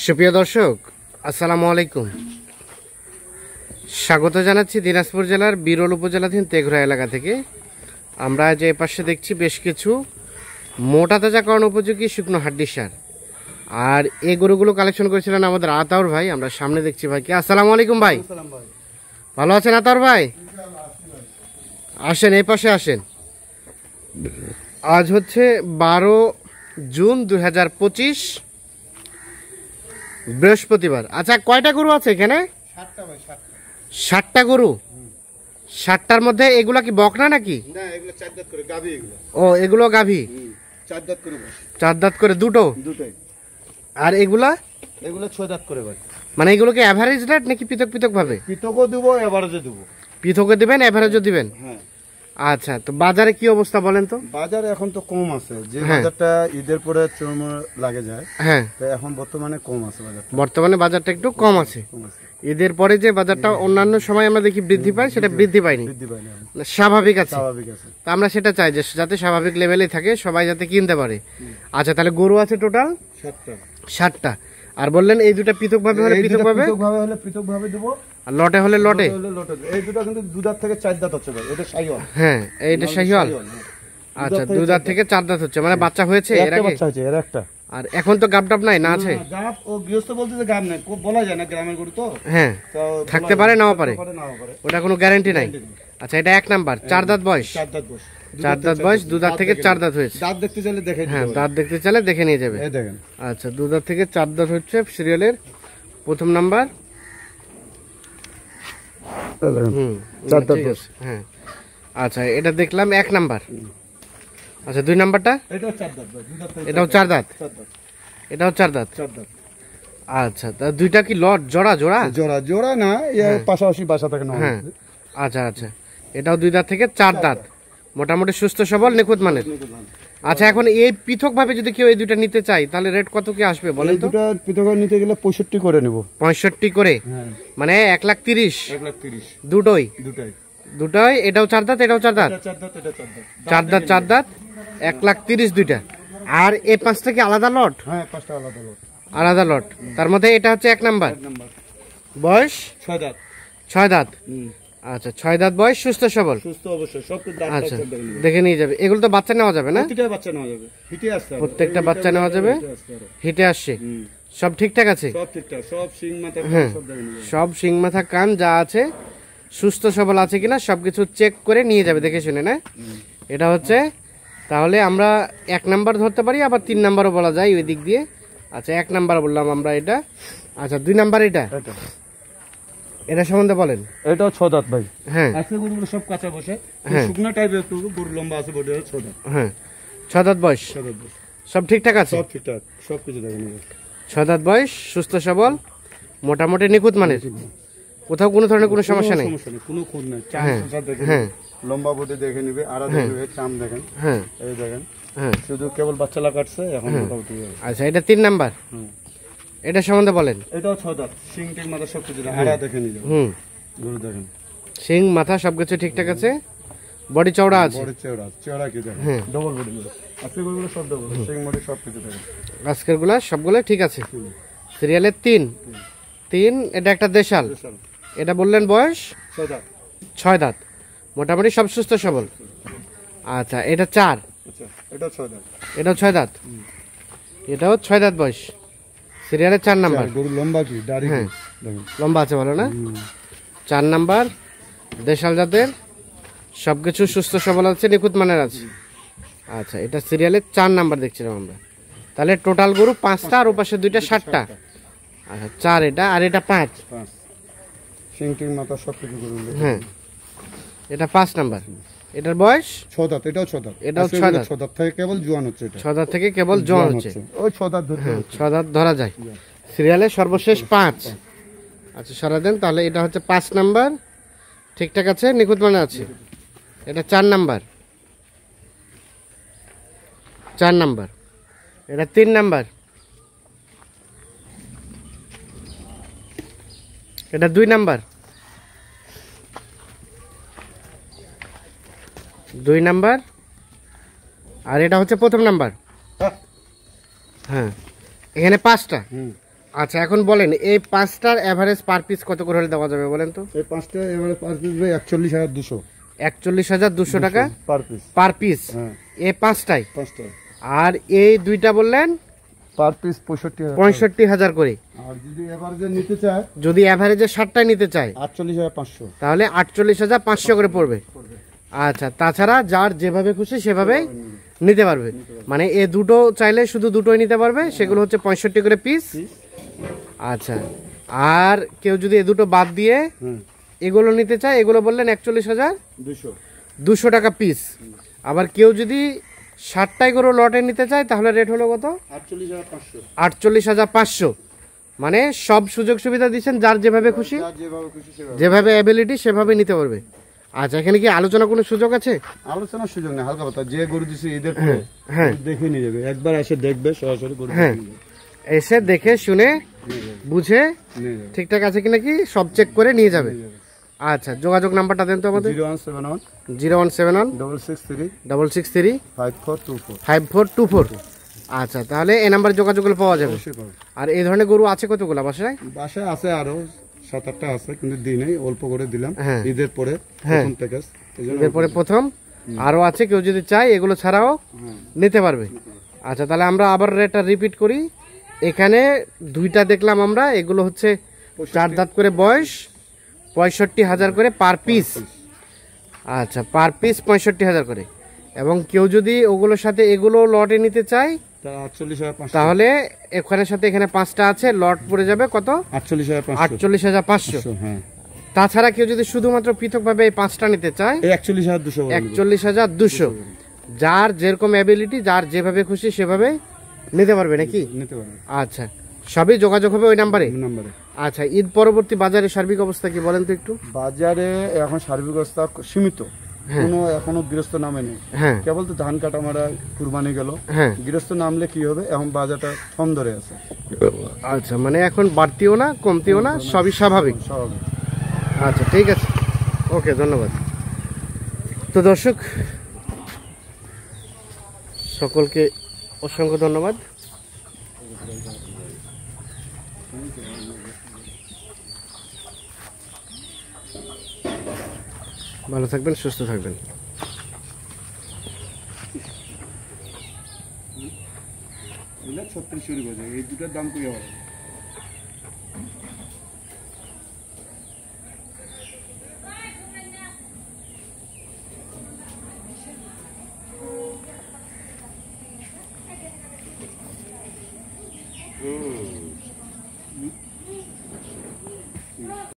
সুপ্রিয় দর্শক, আসসালামু আলাইকুম। স্বাগত জানাচ্ছি দিনাজপুর জেলার বিরল উপজেলাধীন তেঘরা এলাকা থেকে। আমরা যে পাশে দেখছি বেশ কিছু মোটা তাজাকরণ উপযোগী শুকনো হাড্ডির সার, আর এই গরুগুলো কালেকশন করেছিলেন আমাদের আতাউর ভাই। আমরা সামনে দেখছি ভাইকে। আসসালামু আলাইকুম ভাই, ভালো আছেন আতাউর ভাই? আসেন, এই পাশে আসেন। আজ হচ্ছে 12 জুন 2025, বৃহস্পতিবার। আচ্ছা, কয়টা গরু আছে এখানে? 60টা গরু। 60টার মধ্যে এগুলা কি বকনা নাকি? না, এগুলো চার দাঁত করে গাভী। এগুলো ও, এগুলো গাভী। চার দাঁত করে, চার দাঁত করে দুটোই। আর এগুলো ছয় দাঁত করে ভাই। মানে এগুলো কি এভারেজ রেট নাকি পৃথক পৃথক ভাবে? পৃথকও দেবো, এভারেজে দেবো। পৃথকে দিবেন, এভারেজও দিবেন? হ্যাঁ। আচ্ছা, তো বাজারে কি অবস্থা বলেন তো? বাজার এখন তো কম আছে, যে বাজারটা ঈদের পরে চরম লাগে যায়। হ্যাঁ, তো এখন বর্তমানে কম আছে বাজারটা। বর্তমানে বাজারটা একটু কম আছে। ঈদের পরে যে বাজারটা অন্যান্য সময় আমরা দেখি বৃদ্ধি পায়, সেটা বৃদ্ধি পায়নি, স্বাভাবিক আছে। তো আমরা সেটা চাই যে যাতে স্বাভাবিক লেভেলে থাকে, সবাই যাতে কিনতে পারে। আচ্ছা, তাহলে গরু আছে টোটাল 60টা। আর বললেন এই দুটা পৃথক ভাবে হলে পৃথক ভাবে দেবো, আর লটে হলে লটে। এই দুটো কিন্তু 2 দাঁত থেকে 4 দাঁত হচ্ছে ভাই। এটা শাহিওয়াল। হ্যাঁ, এইটা শাহিওয়াল। আচ্ছা, 2 দাঁত থেকে 4 দাঁত হচ্ছে, মানে বাচ্চা হয়েছে এর আগে? বাচ্চা হয়েছে, এর একটা। আর এখন তো গাব টাপ নাই, না আছে? গাব ও গৃহস্থ বলতে যে গাব নাই, বলা যায় না, গ্রামের গরু তো। হ্যাঁ, থাকতে পারে, নাও পারে, ওটা কোনো গ্যারান্টি নাই। আচ্ছা, এটা 1 নাম্বার। 4 দাঁত বয়স। 4 দাঁত বয়স, 2 দাঁত থেকে 4 দাঁত হয়েছে। দাঁত দেখতে চাইলে দেখে, হ্যাঁ, দাঁত দেখতে চাইলে দেখে নিয়ে যাবে। এই দেখেন। আচ্ছা, 2 দাঁত থেকে 4 দাঁত হচ্ছে, সিরিয়ালের প্রথম নাম্বার। হ্যাঁ, আচ্ছা, এটা দেখলাম 1 নাম্বার। আচ্ছা, 2 নাম্বারটা? এটাও 4 দাঁত ভাই। এটাও 4 দাঁত। এটাও 4 দাঁত। আচ্ছা, তা দুইটা কি লট জোড়া? জোড়া না, পাশাপাশি বাসা থাকে না। হ্যাঁ, আচ্ছা আচ্ছা, এটাও 2 দাঁত থেকে 4 দাঁত, মোটামুটি সুস্থ সবল, নিখুঁত মানের। আচ্ছা, এখন এই পৃথক ভাবে যদি কেউ এই দুইটা নিতে চায়, তাহলে রেট কত কি আসবে বলেন তো? দুটো পৃথক নিতে গেলে 65 করে নেব। 65 করে? মানে 1,30,000। দুটোই। এটাও 4 দাঁত, এটাও 4 দাঁত। 4 দাঁত 1,30,000 দুইটা। আর এই 5টা কি আলাদা লট? হ্যাঁ, 5টা আলাদা লট। আলাদা লট। তার মধ্যে এটা হচ্ছে 1 নাম্বার। বয়স 6 দাঁত। 6 দাঁত। আচ্ছা, 6 দাঁত বয়স, সুস্থ সবল। সুস্থ অবশ্যই, সব দাঁত। আচ্ছা, দেখে নিয়ে যাবে। এগুলো তো বাচ্চা নেওয়া যাবে না? প্রত্যেকটা বাচ্চা নেওয়া যাবে, হিটে আসছে। প্রত্যেকটা বাচ্চা নেওয়া যাবে, হিটে আসছে। সব ঠিকঠাক আছে? সব ঠিকঠাক, সব শিং মাথা, সব দেখে নিয়ে যাবে। সব শিং মাথা, কান যা আছে সুস্থ সবল আছে কিনা সবকিছু চেক করে নিয়ে যাবে, দেখে শুনে না? এটা হচ্ছে, তাহলে আমরা 1 নাম্বার ধরতে পারি, আবার 3 নাম্বারও বলা যায় ওই দিক দিয়ে। আচ্ছা, 1 নাম্বার বললাম আমরা এটা। আচ্ছা, 2 নাম্বার এটা সম্বন্ধে বলেন। এটাও 6 দাঁত ভাই। হ্যাঁ, আজকে গরুগুলো সব কাঁচা বসে, শুকনা টাইপের, একটু গরু লম্বা আছে, বডি 6 দাঁত। হ্যাঁ, 6 দাঁত বয়স, সব ঠিকঠাক আছে? সব ঠিকঠাক, সব কিছু দেখেন। 6 দাঁত বয়স, সুস্থ সবল, মোটামুটি নিখুঁত মানের, কোথাও কোনো ধরনের কোনো সমস্যা নেই, কোনো খুঁত নেই। হ্যাঁ, লম্বা বডি দেখে নিবে, আর দেখবে চাম দেখেন। হ্যাঁ, এই দেখেন। হ্যাঁ, শুধু কেবল বাচ্চালা কাটছে এখন মোটামুটি। আচ্ছা, এটা 3 নাম্বার। এটা সম্বন্ধে বলেন। এটাও 6 দাঁত, শিং টিং মাথা সব কিছু আড়া দেখে নিবে। গরু দেখেন, শিং মাথা সবকিছু ঠিকঠাক আছে, বডি চওড়া আছে। বডি চওড়া কি দেখেন, ডবল বডি। আজকে গরুগুলো সব ডবল, শিং বডি সব কিছু দেখেন। আজকের গুলা সবগুলো ঠিক আছে। সিরিয়ালের 3। এটা একটা দেশাল। এটা বললেন বয়স 6 দাঁত, মোটামুটি সব সুস্থ সবল। আচ্ছা, এটা 4। এটাও 6 দাঁত। এটাও 6 দাঁত। এটাও 6 দাঁত বয়স, সিরিয়ালের 4 নাম্বার। গরু লম্বা কি দাড়ি? হ্যাঁ, লম্বা আছে, ভালো না? 4 নাম্বার, দেশাল জাতের, সবকিছু সুস্থ সবল আছে, নিখুঁত মানের আছে। আচ্ছা, এটা সিরিয়ালের 4 নাম্বার দেখছিলাম আমরা। তাহলে টোটাল গরু 5টা, আর ওপাশে 2টা, 7টা। আচ্ছা, 4 এটা, আর এটা 5। শিং টিং মাথা সব কিছু গরু। হ্যাঁ, এটা 5 নাম্বার। এটার বয়স 6 দাঁত। এটাও 6 দাঁত। এটাও 6 দাঁত। 6 দাঁত থেকে কেবল জোয়ান হচ্ছে। এটা 6 দাঁত থেকে কেবল জোয়ান হচ্ছে। ওই 6 দাঁত ধরে। হ্যাঁ, 6 দাঁত ধরা যায়। সিরিয়ালের সর্বশেষ 5। আচ্ছা, সরা দেন। তাহলে এটা হচ্ছে 5 নাম্বার, ঠিকঠাক আছে, নিখুঁত মানে আছে। এটা 4 নাম্বার। 4 নাম্বার। এটা 3 নাম্বার। এটা 2 নাম্বার। 2 নাম্বার। আর এটা হচ্ছে প্রথম নাম্বার। হ্যাঁ, এখানে 5টা। আচ্ছা এখন বলেন এই পাঁচটার এভারেজ পার পিস কত করে হলে দেওয়া যাবে বলেন তো? এই পাঁচটা এবারে পাঁচ পিস ভাই 41,200 41,200 টাকা পার পিস। পার পিস হ্যাঁ এই পাঁচটাই। পাঁচটা আর এই দুইটা বললেন পার পিস 65,000। 65,000 করে। আর যদি এভারেজে নিতে চায় যদি এভারেজে 60টাই নিতে চায় 48,500। তাহলে 48,500 করে পড়বে। আচ্ছা, তাছাড়া যার যেভাবে খুশি সেভাবেই নিতে পারবে। মানে এ দুটো চাইলে শুধু দুটোই নিতে পারবে, সেগুলো হচ্ছে 65 করে পিস। আচ্ছা, আর কেউ যদি এ দুটো বাদ দিয়ে হুম এগুলো নিতে চায়, এগুলো বললেন 41,200 200 টাকা পিস। আবার কেউ যদি 60টাই করে লটে নিতে চায় তাহলে রেট হলো কত? 48,500। 48,500। মানে সব সুযোগ সুবিধা দিচ্ছেন, যার যেভাবে খুশি যার যেভাবে খুশি সেভাবে। যেভাবে অ্যাবিলিটি সেভাবে নিতে পারবে। আচ্ছা, এখানে কি আলোচনা কোনো সুযোগ আছে? আলোচনার সুযোগ নেই, হালকা পাতা। যে গরু দিছে ঈদের পরে হ্যাঁ দেখে নিয়ে যাবে, একবার এসে দেখবে সরাসরি গরু হ্যাঁ, নিয়ে যাবে। এসে দেখে শুনে বুঝে নিয়ে যাবে। ঠিকঠাক আছে কিনা কি সব চেক করে নিয়ে যাবে। আচ্ছা, যোগাযোগ নাম্বারটা দেন তো আমাদের। 0171 0171 663 663 5424। 5424। আচ্ছা, তাহলে এই নাম্বারে যোগাযোগ করলে পাওয়া যাবে। অবশ্যই পাবে। আর এই ধরনের গরু আছে কতগুলো বাসায়? বাসায় আছে আরো 7-8টা আছে, কিন্তু দিই নাই, অল্প করে দিলাম হ্যাঁ। ঈদের পরে হ্যাঁ। প্রথম প্যাকেজ। এদের পরে প্রথম আরো আছে, কেউ যদি চায় এগুলো ছাড়াও নিতে পারবে। আচ্ছা, তাহলে আমরা আবার রেটটা রিপিট করি। এখানে দুইটা দেখলাম আমরা, এগুলো হচ্ছে 4 দাঁত করে বয়স, 65,000 করে পার পিস। আচ্ছা, পার পিস 65,000 করে। এবং কেউ যদি ওগুলোর সাথে এগুলো লটে নিতে চায় 48,500। তাহলে এখানের সাথে এখানে 5টা আছে, লট পড়ে যাবে কত? 48,500। 48,500। হ্যাঁ, তাছাড়া কেউ যদি শুধুমাত্র পৃথকভাবে এই 5টা নিতে চায় এই 41,200 বলে দিবো। 41,200। যার যেরকম অ্যাবিলিটি, যার যেভাবে খুশি সেভাবে নিতে পারবে নাকি? নিতে পারবে আচ্ছা, সবই যোগাযোগ হবে ওই নাম্বারে। নাম্বারে। আচ্ছা, ঈদ পরবর্তী বাজারে সার্বিক অবস্থা কি বলেন তো একটু? বাজারে এখন সার্বিক অবস্থা সীমিত, কোনো এখনো গৃহস্থ নামে নেই। হ্যাঁ কেবল তো ধান কাটা মারা কুরবানি গেল, হ্যাঁ। গৃহস্থ নামলে কি হবে, এখন বাজারটা কম ধরে আছে। আচ্ছা, মানে এখন বাড়তিও না কমতিও না, সবই স্বাভাবিক। স্বাভাবিক। আচ্ছা, ঠিক আছে, ওকে, ধন্যবাদ। তো দর্শক সকলকে অসংখ্য ধন্যবাদ। ভালো থাকবেন, সুস্থ থাকবেন। বুঝলে 36 বাজে, এই দুটার দাম কই হবে?